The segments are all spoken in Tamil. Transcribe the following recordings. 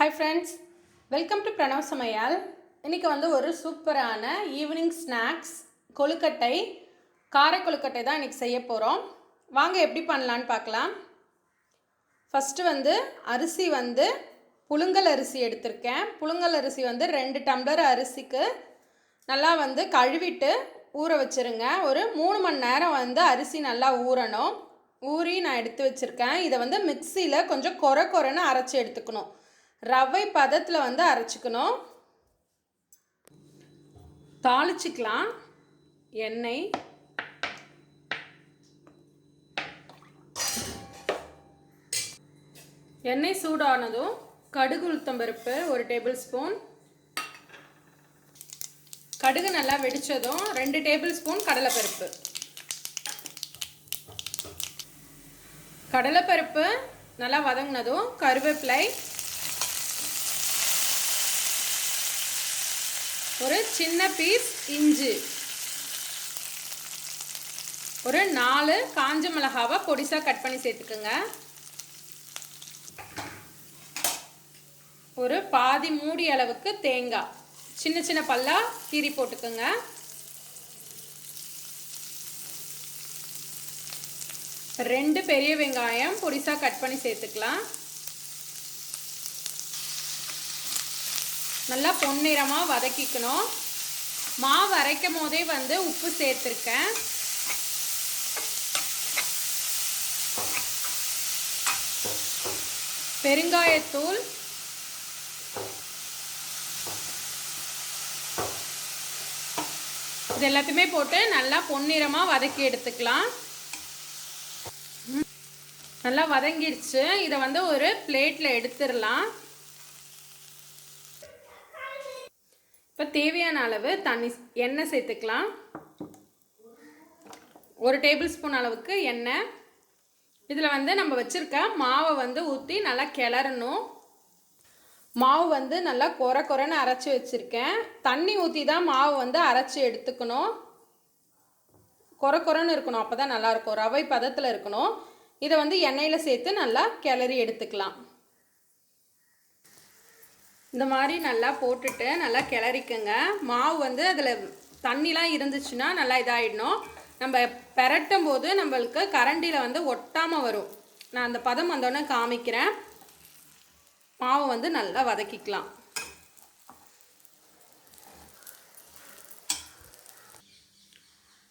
Hi friends, welcome to Pranav Samayal. இன்னைக்கு வந்து ஒரு சூப்பரான ஈவினிங் ஸ்நாக்ஸ் கொழுக்கட்டை காரை கொழுக்கட்டை தான் இன்னைக்கு செய்ய போகிறோம். வாங்க எப்படி பண்ணலான்னு பார்க்கலாம். ஃபஸ்ட்டு வந்து அரிசி வந்து புழுங்கல் அரிசி எடுத்திருக்கேன். புழுங்கல் அரிசி வந்து 2 டம்ளர் அரிசிக்கு நல்லா வந்து கழுவிட்டு ஊற வச்சுருங்க. ஒரு 3 மணி நேரம் வந்து அரிசி நல்லா ஊறணும். ஊறி நான் எடுத்து வச்சுருக்கேன். இதை வந்து மிக்சியில் கொஞ்சம் கொரன்னு அரைச்சி எடுத்துக்கணும். ரவை பதத்தில் வந்து அரைச்சிக்கணும். தாளிச்சிக்கலாம். எண்ணெய் சூடானதும் கடுகு உளுத்தம்பருப்பு 1 டேபிள் ஸ்பூன், கடுகு நல்லா வெடித்ததும் 2 டேபிள் ஸ்பூன் கடலைப்பருப்பு. கடலைப்பருப்பு நல்லா வதங்கினதும் கருவேப்பிலை, ஒரு சின்ன பீஸ் இஞ்சி, ஒரு 4 காஞ்ச மிளகாவை பொடிசாக கட் பண்ணி சேர்த்துக்குங்க. ஒரு பாதி மூடி அளவுக்கு தேங்காய் சின்ன சின்ன பல்லா கீறி போட்டுக்குங்க. ரெண்டு பெரிய வெங்காயம் பொடிசாக கட் பண்ணி சேர்த்துக்கலாம். நல்லா பொன்னிறமாக வதக்கிக்கணும். மாவு அரைக்கும் போதே வந்து உப்பு சேர்த்துருக்கேன். பெருங்காயத்தூள், இது எல்லாத்தையுமே போட்டு நல்லா பொன்னிறமாக வதக்கி எடுத்துக்கலாம். நல்லா வதங்கிடுச்சு. இதை வந்து ஒரு பிளேட்டில் எடுத்துடலாம். இப்போ தேவையான அளவு எண்ணெய் சேர்த்துக்கலாம். 1 டேபிள் ஸ்பூன் அளவுக்கு எண்ணெய். இதில் வந்து நம்ம வச்சுருக்க மாவை வந்து ஊற்றி நல்லா கிளறணும். மாவு வந்து நல்லா கொரன்னு அரைச்சி வச்சுருக்கேன். தண்ணி ஊற்றி தான் மாவு வந்து அரைச்சி எடுத்துக்கணும். கொரன்னு இருக்கணும், அப்போ தான் நல்லாயிருக்கும். ரவை பதத்தில் இருக்கணும். இதை வந்து எண்ணெயில் சேர்த்து நல்லா கிளறி எடுத்துக்கலாம். இந்த மாதிரி நல்லா போட்டுட்டு நல்லா கிளறிக்குங்க. மாவு வந்து அதில் தண்ணிலாம் இருந்துச்சுன்னா நல்லா இதாகிடணும். நம்ம பெரட்டும் போது நம்மளுக்கு கரண்டியில் வந்து ஒட்டாமல் வரும். நான் அந்த பதம் வந்தோடனே காமிக்கிறேன். மாவு வந்து நல்லா வதக்கிக்கலாம்.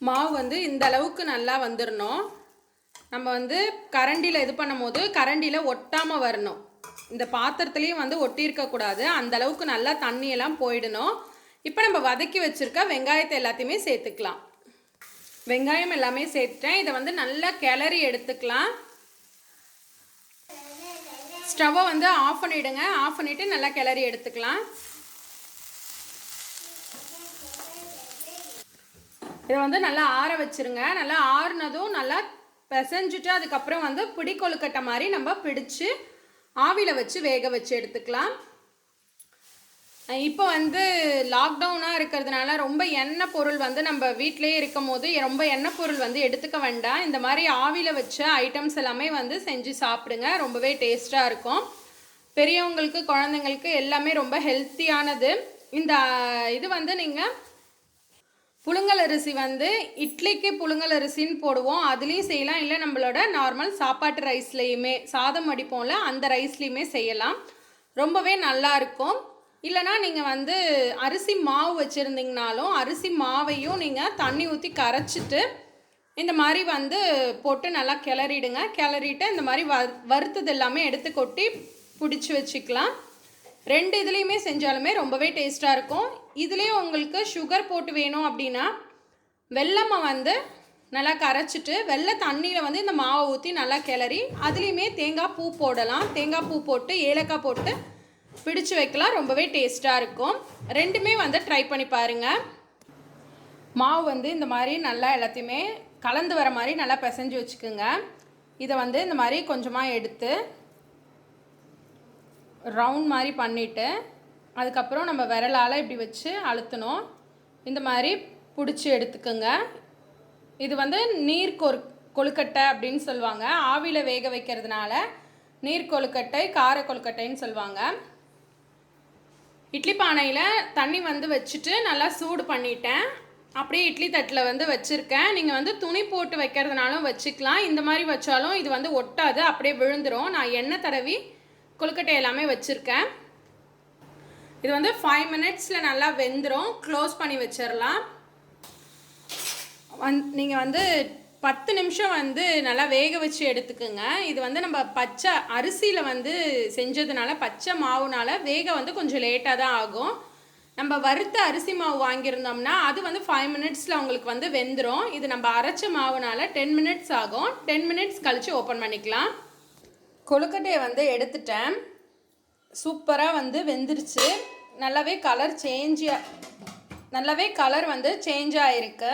மாவு வந்து இந்த அளவுக்கு நல்லா வந்துடணும். நம்ம வந்து கரண்டியில் இது பண்ணும் போது கரண்டியில் ஒட்டாமல் வரணும். இந்த பாத்திரத்துலேயும் வந்து ஒட்டி இருக்கக்கூடாது. அந்த அளவுக்கு நல்லா தண்ணியெல்லாம் போயிடணும். இப்போ நம்ம வதக்கி வச்சுருக்க வெங்காயத்தை எல்லாத்தையுமே சேர்த்துக்கலாம். வெங்காயம் எல்லாமே சேர்த்துட்டேன். இதை வந்து நல்லா கிளறி எடுத்துக்கலாம். ஸ்டவ்வை வந்து ஆஃப் பண்ணிவிடுங்க. ஆஃப் பண்ணிவிட்டு நல்லா கிளறி எடுத்துக்கலாம். இதை வந்து நல்லா ஆற வச்சுருங்க. நல்லா ஆறுனதும் நல்லா பிசைஞ்சிட்டு அதுக்கப்புறம் வந்து பிடி கொழுக்கட்டை மாதிரி நம்ம பிடிச்சு ஆவியில் வச்சு வேக வச்சு எடுத்துக்கலாம். இப்போ வந்து லாக்டவுனாக இருக்கிறதுனால ரொம்ப எண்ணெய் பொருள் வந்து நம்ம வீட்டிலே இருக்கும் போது ரொம்ப எண்ணெய் பொருள் வந்து எடுத்துக்க வேண்டாம். இந்த மாதிரி ஆவியில் வச்ச ஐட்டம்ஸ் எல்லாமே வந்து செஞ்சு சாப்பிடுங்க. ரொம்பவே டேஸ்ட்டாக இருக்கும். பெரியவங்களுக்கு குழந்தைங்களுக்கு எல்லாமே ரொம்ப ஹெல்த்தியானது. இந்த இது வந்து நீங்கள் புழுங்கல் அரிசி வந்து இட்லிக்கு புழுங்கல் அரிசின்னு போடுவோம், அதுலேயும் செய்யலாம். இல்லை நம்மளோட நார்மல் சாப்பாட்டு ரைஸ்லேயுமே சாதம் அடிப்போம்ல அந்த ரைஸ்லேயுமே செய்யலாம். ரொம்பவே நல்லாயிருக்கும். இல்லைனா நீங்கள் வந்து அரிசி மாவு வச்சுருந்தீங்கனாலும் அரிசி மாவையும் நீங்கள் தண்ணி ஊற்றி கரைச்சிட்டு இந்த மாதிரி வந்து போட்டு நல்லா கிளறிடுங்க. கிளறிட்டு இந்த மாதிரி வறுத்தது எல்லாமே எடுத்து கொட்டி பிடிச்சி வச்சுக்கலாம். 2 இதுலேயுமே செஞ்சாலுமே ரொம்பவே டேஸ்ட்டாக இருக்கும். இதுலேயும் உங்களுக்கு சுகர் போட்டு வேணும் அப்படின்னா வெல்லமை வந்து நல்லா கரைச்சிட்டு வெள்ளை தண்ணியில் வந்து இந்த மாவை ஊற்றி நல்லா கிளறி அதுலேயுமே தேங்காய் பூ போடலாம். தேங்காய் பூ போட்டு ஏலக்காய் போட்டு பிடிச்சு வைக்கலாம். ரொம்பவே டேஸ்ட்டாக இருக்கும். ரெண்டுமே வந்து ட்ரை பண்ணி பாருங்கள். மாவு வந்து இந்த மாதிரி நல்லா எல்லாத்தையுமே கலந்து வர மாதிரி நல்லா பிசைஞ்சு வச்சுக்கோங்க. இதை வந்து இந்த மாதிரி கொஞ்சமாக எடுத்து ரவுண்ட் மாதிரி பண்ணிவிட்டு அதுக்கப்புறம் நம்ம விரலால் இப்படி வச்சு அழுத்தணும். இந்த மாதிரி பிடிச்சி எடுத்துக்கோங்க. இது வந்து நீர் கொழுக்கட்டை அப்படின்னு சொல்லுவாங்க. ஆவியில் வேக வைக்கிறதுனால நீர் கொழுக்கட்டை கார கொழுக்கட்டைன்னு சொல்லுவாங்க. இட்லி பானையில் தண்ணி வந்து வச்சுட்டு நல்லா சூடு பண்ணிட்டேன். அப்படியே இட்லி தட்டில் வந்து வச்சுருக்கேன். நீங்கள் வந்து துணி போட்டு வைக்கிறதுனாலும் வச்சுக்கலாம். இந்த மாதிரி வச்சாலும் இது வந்து ஒட்டாது, அப்படியே விழுந்துடும். நான் எண்ணெய் தடவி கொழுக்கட்டை எல்லாமே வச்சுருக்கேன். இது வந்து 5 மினிட்ஸில் நல்லா வெந்துடும். க்ளோஸ் பண்ணி வச்சிடலாம். நீங்கள் வந்து 10 நிமிஷம் வந்து நல்லா வேக வச்சு எடுத்துக்குங்க. இது வந்து நம்ம பச்சை அரிசியில் வந்து செஞ்சதுனால, பச்சை மாவுனால வேக வந்து கொஞ்சம் லேட்டாக தான் ஆகும். நம்ம வறுத்த அரிசி மாவு வாங்கியிருந்தோம்னா அது வந்து 5 மினிட்ஸில் உங்களுக்கு வந்து வெந்துடும். இது நம்ம அரைச்ச மாவுனால 10 மினிட்ஸ் ஆகும். 10 மினிட்ஸ் கழித்து ஓப்பன் பண்ணிக்கலாம். கொழுக்கட்டையை வந்து எடுத்துட்டேன். சூப்பராக வந்து வெந்துருச்சு. நல்லாவே கலர் வந்து சேஞ்ச் ஆகிருக்கு.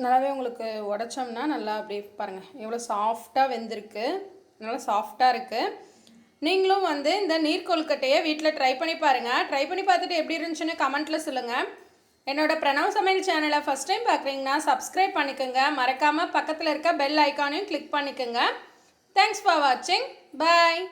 நல்லாவே உங்களுக்கு உடைச்சோம்னா நல்லா அப்படியே பாருங்கள் எவ்வளோ சாஃப்டாக வெந்திருக்கு. நல்லா சாஃப்டாக இருக்குது. நீங்களும் வந்து இந்த நீர் கொழுக்கட்டையை வீட்டில் ட்ரை பண்ணி பாருங்கள். ட்ரை பண்ணி பார்த்துட்டு எப்படி இருந்துச்சுன்னு கமெண்ட்டில் சொல்லுங்கள். என்னோட பிரணவ் சமையல் சேனலை ஃபஸ்ட் டைம் பார்க்குறீங்கன்னா சப்ஸ்கிரைப் பண்ணிக்கோங்க. மறக்காமல் பக்கத்தில் இருக்க பெல் ஐக்கானையும் கிளிக் பண்ணிக்கோங்க. தேங்க்ஸ் ஃபார் வாட்சிங். பாய்.